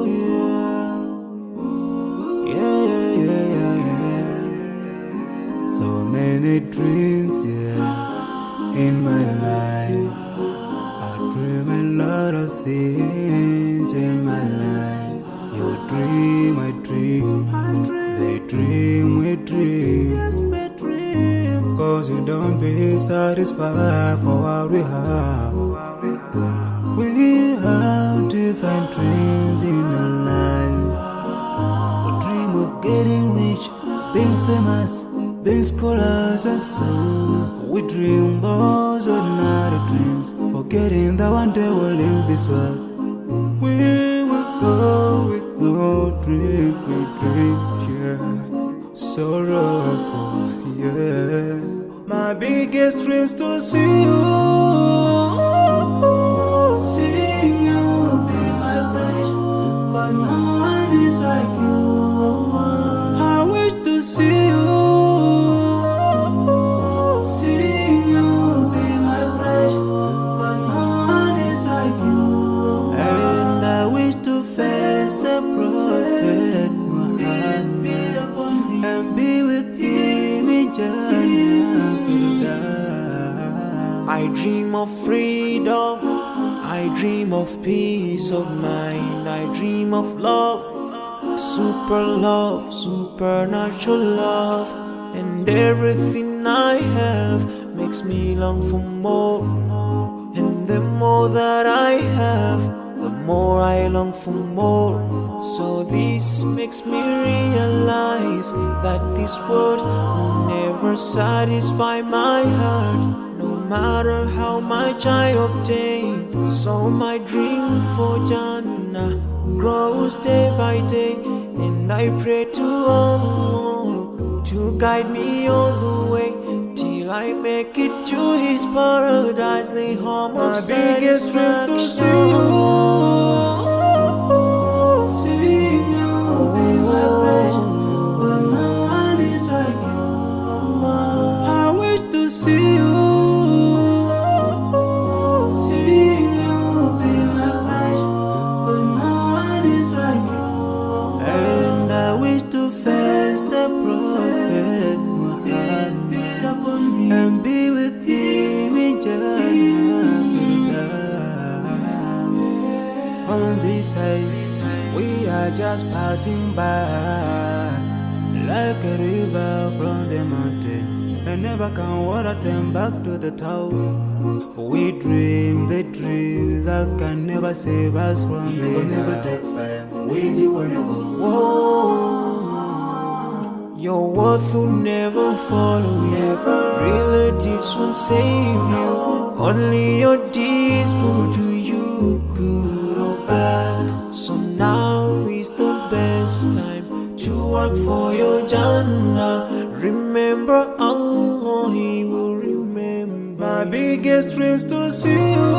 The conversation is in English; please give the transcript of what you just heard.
yeah. Yeah, yeah, yeah, yeah. So many dreams, yeah, in my life. I dream a lot of things in my life. You dream, I dream. They dream, we dream. Cause you don't be satisfied for what we have. We have different dreams in our life. We dream of getting rich, being famous, being scholars and so. We dream those ordinary dreams, forgetting that one day we'll leave this world. We will go with no dream, we dream, yeah. Sorrowful, yeah. My biggest dreams to see you, seeing you be my friend. Cause no one is like you, I wish to see you, seeing you be my friend. Cause no one is like you, and I wish to face the prophet Muhammad and be with him in Jannah. I dream of freedom, I dream of peace of mind, I dream of love, supernatural love, and everything I have makes me long for more. And the more that I have, the more I long for more. So this makes me realize that this world will never satisfy my heart, no matter how much I obtain. So my dream for Jannah grows day by day, and I pray to Allah to guide me all the way till I make it to His paradise, the home of satisfaction. My biggest dreams to see you, seeing you be my friend. But no one is like you, Allah. I wish to see you, seeing you be my friend. Cause no one is like you, Allah. And I wish to face the prophet Muhammad and be with him in Jannah. On this side, we are just passing by, like a river from the mountain, and never can water turn back to the town. We dream the dream that can never save us from the never take fire. With you when you go. Whoa. Your worth will never follow you, relatives won't save you, only your deeds will do you good or bad. So now is the best time to work for your Jannah. Remember Allah, He will remember. My biggest dreams to see you,